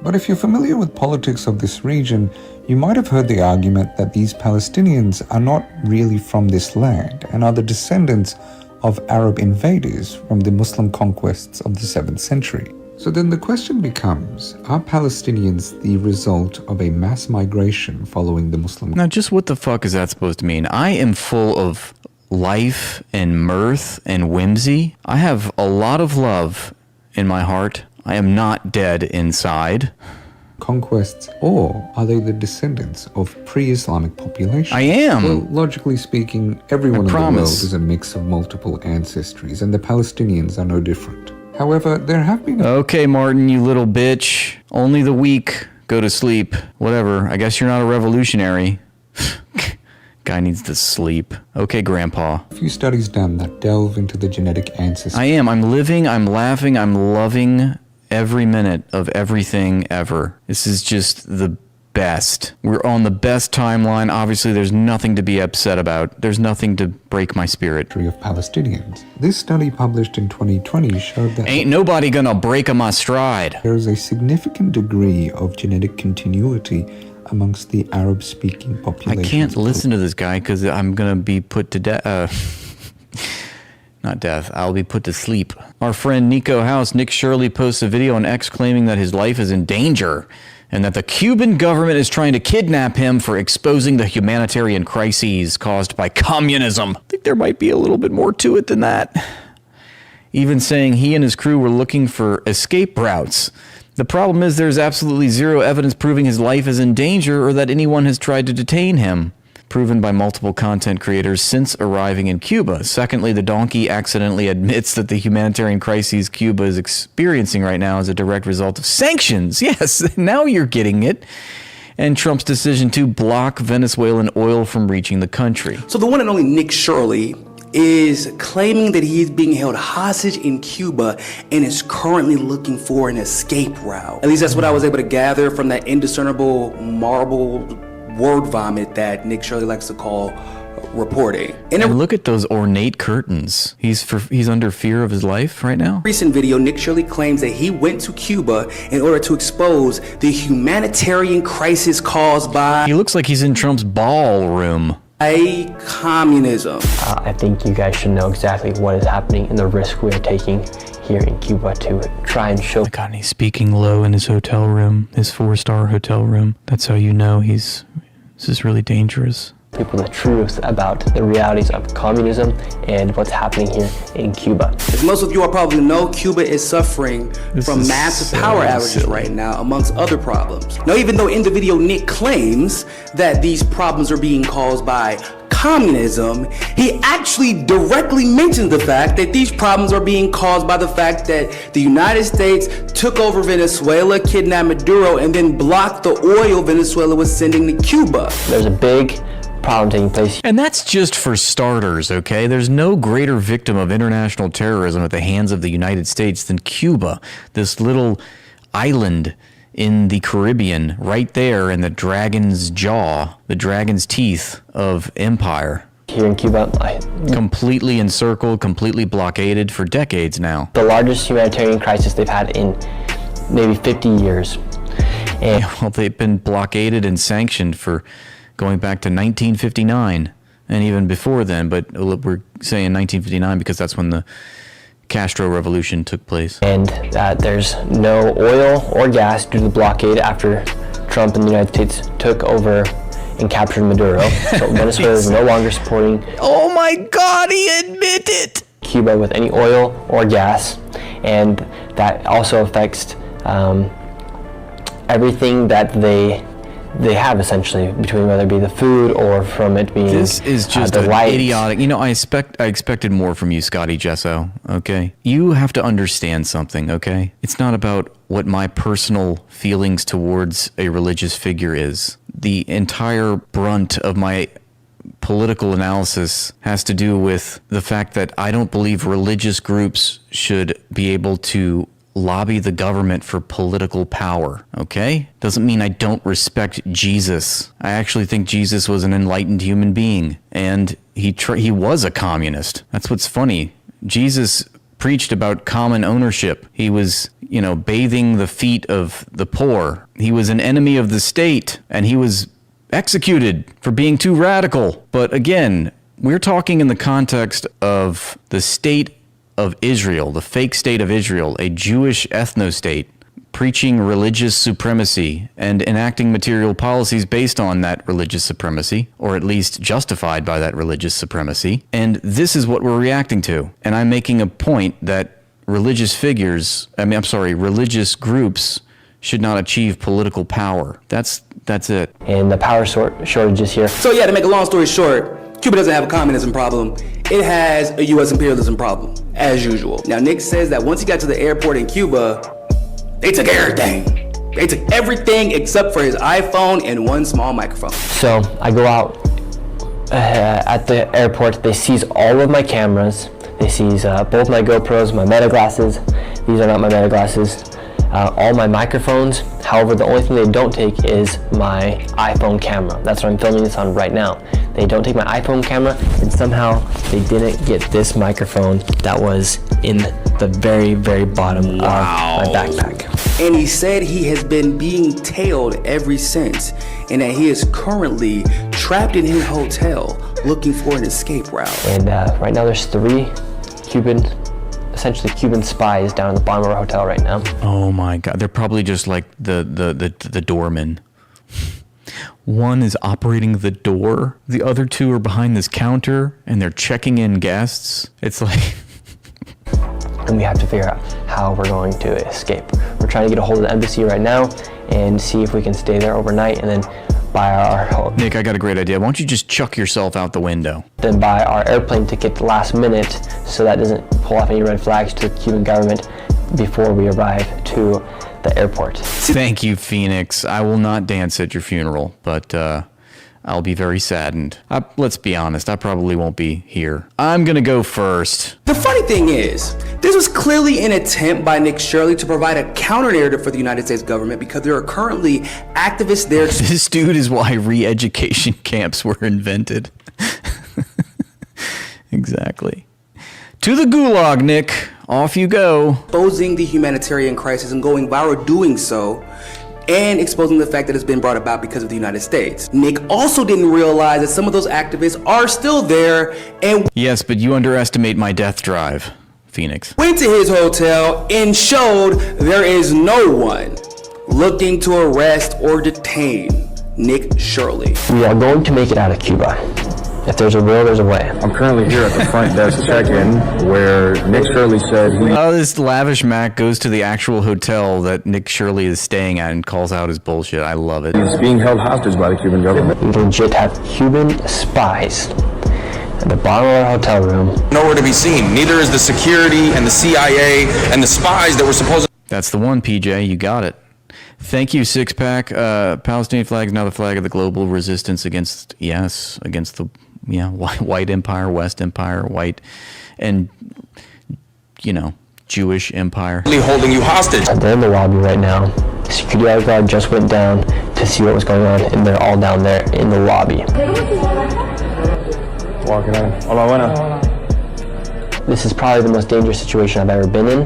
But if you're familiar with politics of this region, you might have heard the argument that these Palestinians are not really from this land and are the descendants of Arab invaders from the Muslim conquests of the 7th century. So then the question becomes, are Palestinians the result of a mass migration following the Muslim? Now, just what the fuck is that supposed to mean? I am full of life and mirth and whimsy. I have a lot of love in my heart. I am not dead inside. Conquests, or are they the descendants of pre-Islamic population? I am. Well, logically speaking, everyone in the world is a mix of multiple ancestries, and the Palestinians are no different. However, there have been... Okay, Martin, you little bitch. Only the weak go to sleep. Whatever. I guess you're not a revolutionary. Guy needs to sleep. Okay, Grandpa. A few studies done that delve into the genetic ancestry. I am. I'm living, I'm laughing, I'm loving every minute of everything ever. This is just the best. We're on the best timeline. Obviously, there's nothing to be upset about. There's nothing to break my spirit. Of Palestinians. This study published in 2020 showed that ain't nobody gonna break my stride. There is a significant degree of genetic continuity amongst the Arab-speaking population. I can't listen to this guy because I'm gonna be put to death. Not death. I'll be put to sleep. Our friend Nico House, Nick Shirley, posts a video on X claiming that his life is in danger and that the Cuban government is trying to kidnap him for exposing the humanitarian crises caused by communism. I think there might be a little bit more to it than that. Even saying he and his crew were looking for escape routes. The problem is there's absolutely zero evidence proving his life is in danger or that anyone has tried to detain him. Proven by multiple content creators since arriving in Cuba. Secondly, the donkey accidentally admits that the humanitarian crises Cuba is experiencing right now is a direct result of sanctions. Yes, now you're getting it. And Trump's decision to block Venezuelan oil from reaching the country. So the one and only Nick Shirley is claiming that he is being held hostage in Cuba and is currently looking for an escape route. At least that's what I was able to gather from that indiscernible marble word vomit that Nick Shirley likes to call reporting. And look at those ornate curtains. He's under fear of his life right now. Recent video, Nick Shirley claims that he went to Cuba in order to expose the humanitarian crisis caused by... He looks like he's in Trump's ballroom. Communism. I think you guys should know exactly what is happening and the risk we are taking here in Cuba to try and show... Oh my God, and he's speaking low in his hotel room, his 4-star hotel room. That's how you know this is really dangerous. People the truth about the realities of communism and what's happening here in Cuba. As most of you all probably know, Cuba is suffering from massive power outages right now, amongst other problems. Now, even though in the video Nick claims that these problems are being caused by communism, he actually directly mentions the fact that these problems are being caused by the fact that the United States took over Venezuela, kidnapped Maduro, and then blocked the oil Venezuela was sending to Cuba. There's a big problem taking place. And that's just for starters, okay? There's no greater victim of international terrorism at the hands of the United States than Cuba, this little island in the Caribbean, right there in the dragon's jaw, the dragon's teeth of empire. Here in Cuba, completely encircled, completely blockaded for decades now. The largest humanitarian crisis they've had in maybe 50 years. And well, they've been blockaded and sanctioned for going back to 1959 and even before then, but we're saying 1959 because that's when the Castro Revolution took place. And that there's no oil or gas due to the blockade after Trump and the United States took over and captured Maduro. So Venezuela is no longer supporting... Oh my God, he admitted! Cuba with any oil or gas, and that also affects everything that they have essentially, between whether it be the food or from it being this is just idiotic. You know, I expected more from you, Scotty Gesso, okay? You have to understand something, okay? It's not about what my personal feelings towards a religious figure is. The entire brunt of my political analysis has to do with the fact that I don't believe religious groups should be able to lobby the government for political power, okay? Doesn't mean I don't respect Jesus. I actually think Jesus was an enlightened human being, and he was a communist. That's what's funny. Jesus preached about common ownership. He was, bathing the feet of the poor. He was an enemy of the state, and he was executed for being too radical. But again, we're talking in the context of the state of Israel, the fake state of Israel, a Jewish ethno-state, preaching religious supremacy and enacting material policies based on that religious supremacy, or at least justified by that religious supremacy. And this is what we're reacting to. And I'm making a point that religious groups should not achieve political power. That's it. And the power shortages here. So yeah, to make a long story short, Cuba doesn't have a communism problem. It has a U.S. imperialism problem, as usual. Now, Nick says that once he got to the airport in Cuba, they took everything. They took everything except for his iPhone and one small microphone. So I go out at the airport, they seize all of my cameras. They seize both my GoPros, my Meta glasses. These are not my Meta glasses. All my microphones. However, the only thing they don't take is my iPhone camera. That's what I'm filming this on right now. They don't take my iPhone camera, and somehow they didn't get this microphone that was in the very, very bottom of my backpack. And he said he has been being tailed ever since, and that he is currently trapped in his hotel looking for an escape route. And right now there's 3 essentially Cuban spies down in the bottom of our hotel right now. Oh my God, they're probably just like the doorman. One is operating the door. The other 2 are behind this counter and they're checking in guests. It's like... And we have to figure out how we're going to escape. We're trying to get a hold of the embassy right now and see if we can stay there overnight and then buy our... Nick, I got a great idea. Why don't you just chuck yourself out the window? Then buy our airplane ticket the last minute so that doesn't pull off any red flags to the Cuban government before we arrive to the airport. Thank you, Phoenix. I will not dance at your funeral, but I'll be very saddened. Let's be honest, I probably won't be here. I'm gonna go first. The funny thing is, this was clearly an attempt by Nick Shirley to provide a counter-narrative for the United States government because there are currently activists there. This dude is why re-education camps were invented. Exactly. To the gulag, Nick. Off you go. Exposing the humanitarian crisis and going viral doing so, and exposing the fact that it's been brought about because of the United States. Nick also didn't realize that some of those activists are still there and... Yes, but you underestimate my death drive, Phoenix. Went to his hotel and showed there is no one looking to arrest or detain Nick Shirley. We are going to make it out of Cuba. If there's a will, there's a way. I'm currently here at the front desk check-in where Nick Shirley said this lavish Mac goes to the actual hotel that Nick Shirley is staying at and calls out his bullshit. I love it. He's being held hostage by the Cuban government. We legit have Cuban spies at the bottom of our hotel room. Nowhere to be seen. Neither is the security and the CIA and the spies that were supposed to... That's the one, PJ. You got it. Thank you, Six Pack. Palestinian flag is now the flag of the global resistance against the white empire, West empire, white, and, Jewish empire. Holding you hostage. They're in the lobby right now. The security guard just went down to see what was going on, and they're all down there in the lobby. Walking in. Hola, buena. This is probably the most dangerous situation I've ever been in,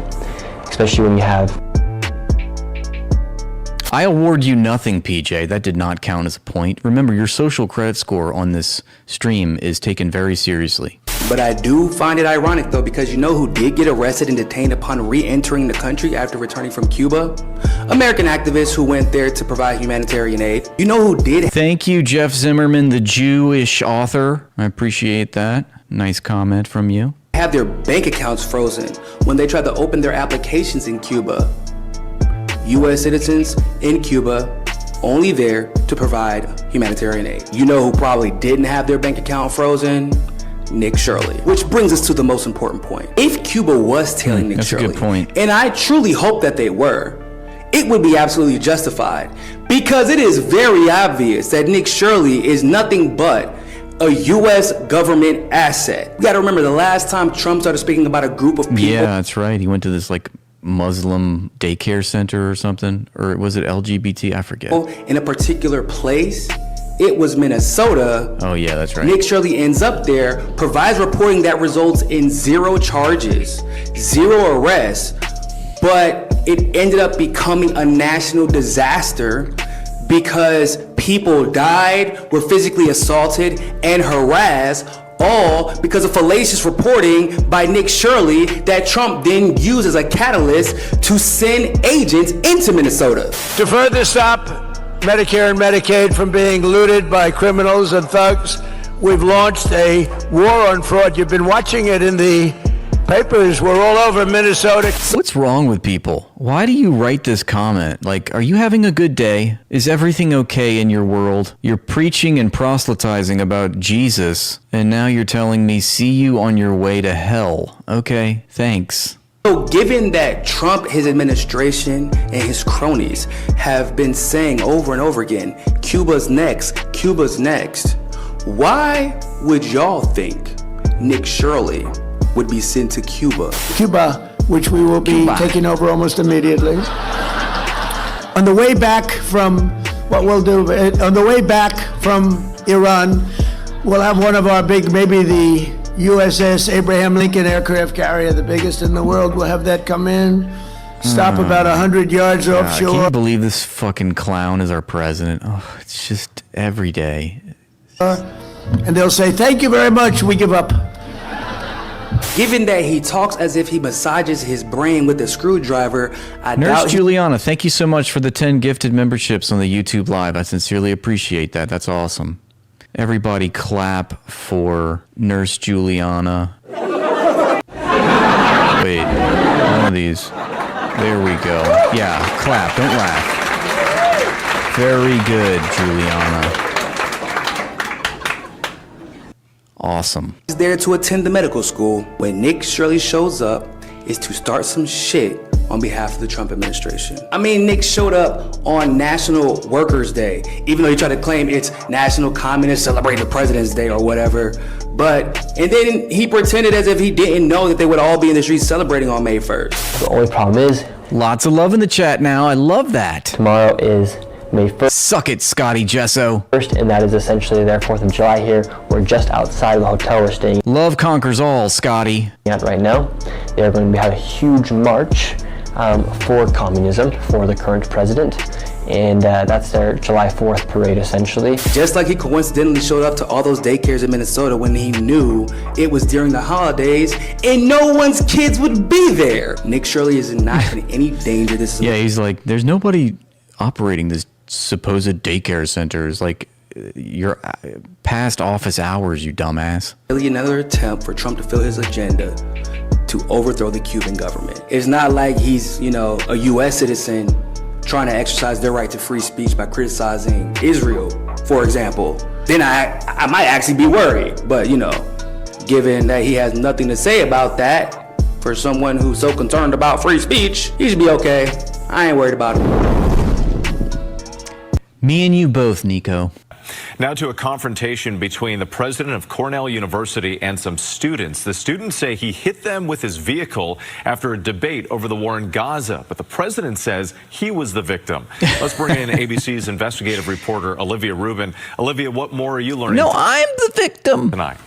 especially when you have... I award you nothing, PJ. That did not count as a point. Remember, your social credit score on this stream is taken very seriously. But I do find it ironic, though, because you know who did get arrested and detained upon re-entering the country after returning from Cuba? American activists who went there to provide humanitarian aid. You know who did? Thank you, Jeff Zimmerman, the Jewish author. I appreciate that. Nice comment from you. Have their bank accounts frozen when they tried to open their applications in Cuba. U.S. citizens in Cuba, only there to provide humanitarian aid. You know who probably didn't have their bank account frozen? Nick Shirley. Which brings us to the most important point. If Cuba was tailing Nick Shirley, that's a good point. And I truly hope that they were, it would be absolutely justified because it is very obvious that Nick Shirley is nothing but a U.S. government asset. You gotta remember the last time Trump started speaking about a group of people. Yeah, that's right. He went to this Muslim daycare center or something, or was it LGBT? I forget. In a particular place, it was Minnesota. Oh yeah, that's right. Nick Shirley ends up there, provides reporting that results in 0 charges, 0 arrests, but it ended up becoming a national disaster because people died, were physically assaulted, and harassed, all because of fallacious reporting by Nick Shirley that Trump then used as a catalyst to send agents into Minnesota. To further stop Medicare and Medicaid from being looted by criminals and thugs, we've launched a war on fraud. You've been watching it in the papers. We're all over Minnesota. What's wrong with people? Why do you write this comment? Are you having a good day? Is everything okay in your world? You're preaching and proselytizing about Jesus, and now you're telling me see you on your way to hell. Okay, thanks. So given that Trump, his administration, and his cronies have been saying over and over again, Cuba's next, why would y'all think Nick Shirley would be sent to Cuba? Cuba, which we will be taking over almost immediately. On the way back from Iran, we'll have one of our big, maybe the USS Abraham Lincoln aircraft carrier, the biggest in the world. We'll have that come in, stop about 100 yards offshore. I can't believe this fucking clown is our president. Oh, it's just every day. And they'll say, thank you very much, we give up. Given that he talks as if he massages his brain with a screwdriver, I Nurse doubt Juliana, thank you so much for the 10 gifted memberships on the YouTube Live. I sincerely appreciate that. That's awesome. Everybody clap for Nurse Juliana. Wait, one of these. There we go. Yeah, clap, don't laugh. Very good, Juliana. Awesome. he's there to attend the medical school. When Nick Shirley shows up, is to start some shit on behalf of the Trump administration. I mean, Nick showed up on National Workers' Day, even though he tried to claim it's National Communists Celebrating the President's Day or whatever. And then he pretended as if he didn't know that they would all be in the streets celebrating on May 1st. The only problem is... Lots of love in the chat now. I love that. Tomorrow is May 1st. Suck it, Scotty Gesso. And that is essentially their 4th of July here. We're just outside of the hotel we're staying Love conquers all, Scotty. at right now. They're going to have a huge march for communism, for the current president. And that's their July 4th parade, essentially. Just like he coincidentally showed up to all those daycares in Minnesota when he knew it was during the holidays and no one's kids would be there. Nick Shirley is not in any danger. Yeah, he's like, there's nobody operating this supposed daycare centers. Like, you're past office hours, you dumbass. Really another attempt for Trump to fill his agenda to overthrow the Cuban government. It's not like he's, a U.S. citizen trying to exercise their right to free speech by criticizing Israel, for example. Then I might actually be worried. But, given that he has nothing to say about that, for someone who's so concerned about free speech, he should be okay. I ain't worried about it. Me and you both, Nico. Now to a confrontation between the president of Cornell University and some students. The students say he hit them with his vehicle after a debate over the war in Gaza, but the president says he was the victim. Let's bring in ABC's investigative reporter, Olivia Rubin. Olivia, what more are you learning? No, I'm the victim. Tonight.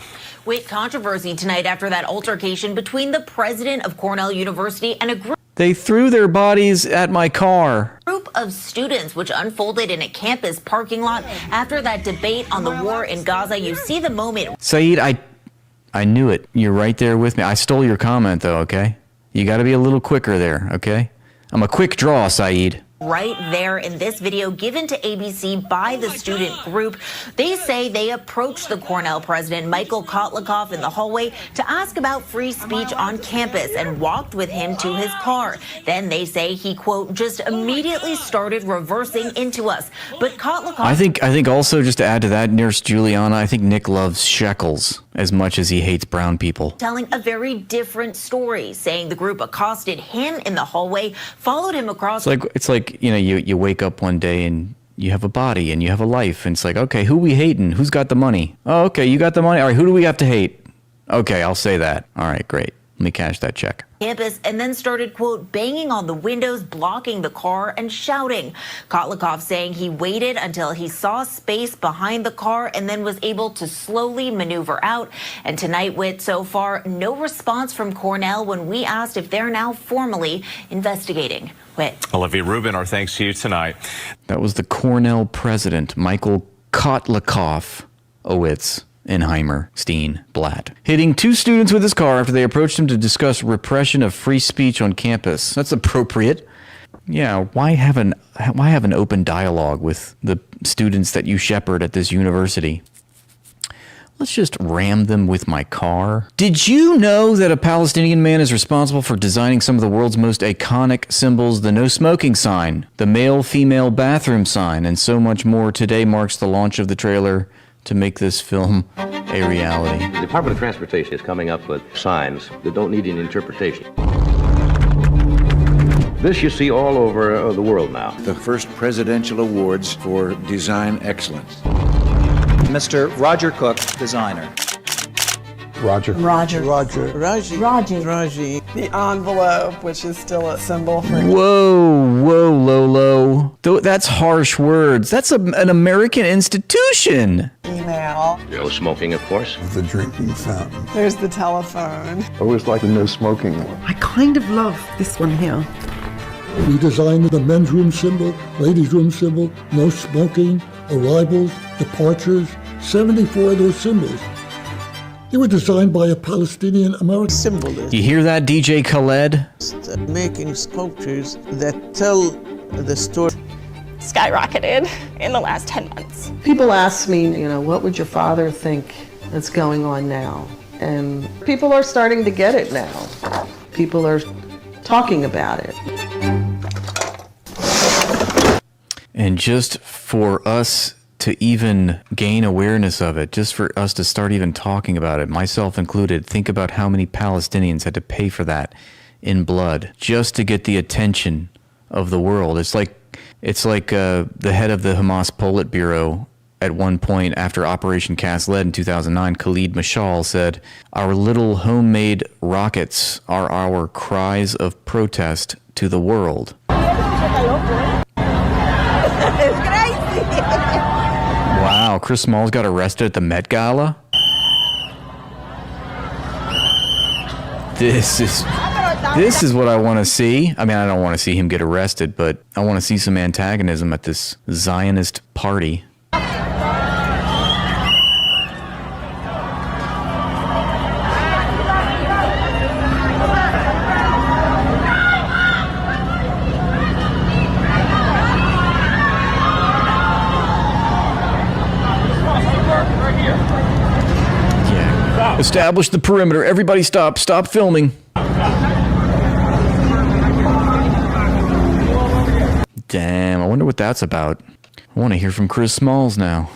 With controversy tonight after that altercation between the president of Cornell University and a group They threw their bodies at my car. of students, which unfolded in a campus parking lot after that debate on the war in Gaza. You see the moment. Saeed, I knew it. You're right there with me. I stole your comment, though, okay? You got to be a little quicker there, okay? I'm a quick draw, Saeed. Right there in this video given to ABC by the student group. They say they approached the Cornell president, Michael Kotlikoff, in the hallway to ask about free speech on campus and walked with him to his car. Then they say he, quote, just immediately started reversing into us. But Kotlikoff... I think also, just to add to that, Nurse Juliana, I think Nick loves shekels as much as he hates brown people. Telling a very different story, saying the group accosted him in the hallway, followed him across... It's like you wake up one day and you have a body and you have a life, and it's like, okay, who we hating? Who's got the money? Oh, okay, you got the money. All right, who do we have to hate? Okay, I'll say that. All right, great. Let me cash that check. Campus and then started, quote, banging on the windows, blocking the car and shouting. Kotlikoff saying he waited until he saw space behind the car and then was able to slowly maneuver out. And tonight, Whit, so far, no response from Cornell when we asked if they're now formally investigating. Whit. Olivia Rubin, our thanks to you tonight. That was the Cornell president, Michael Kotlikoff Owitz. Enheimer, Steen, Blatt, hitting two students with his car after they approached him to discuss repression of free speech on campus. That's appropriate. Yeah, why have an open dialogue with the students that you shepherd at this university? Let's just ram them with my car. Did you know that a Palestinian man is responsible for designing some of the world's most iconic symbols, the no smoking sign, the male-female bathroom sign, and so much more? Today marks the launch of the trailer to make this film a reality. The Department of Transportation is coming up with signs that don't need an interpretation. This you see all over the world now. The first presidential awards for design excellence. Mr. Roger Cook, designer. Roger. Raji. The envelope, which is still a symbol for... Whoa, Lolo. That's harsh words. That's an American institution. Email. No smoking, of course. The drinking fountain. There's the telephone. I always like the no smoking one. I kind of love this one here. We designed the men's room symbol, ladies' room symbol, no smoking, arrivals, departures, 74 of those symbols. They were designed by a Palestinian American symbolist. You hear that, DJ Khaled? Making sculptures that tell the story. Skyrocketed in the last 10 months. People ask me, what would your father think that's going on now? And people are starting to get it now. People are talking about it. And just for us to even gain awareness of it, just for us to start even talking about it, myself included, think about how many Palestinians had to pay for that in blood just to get the attention of the world. It's like the head of the Hamas Politburo at one point after Operation Cast Lead in 2009, Khalid Mashal said, "Our little homemade rockets are our cries of protest to the world." Wow, Chris Smalls got arrested at the Met Gala? This is what I want to see. I mean, I don't want to see him get arrested, but I want to see some antagonism at this Zionist party. Establish the perimeter. Everybody stop. Stop filming. Damn, I wonder what that's about. I want to hear from Chris Smalls now.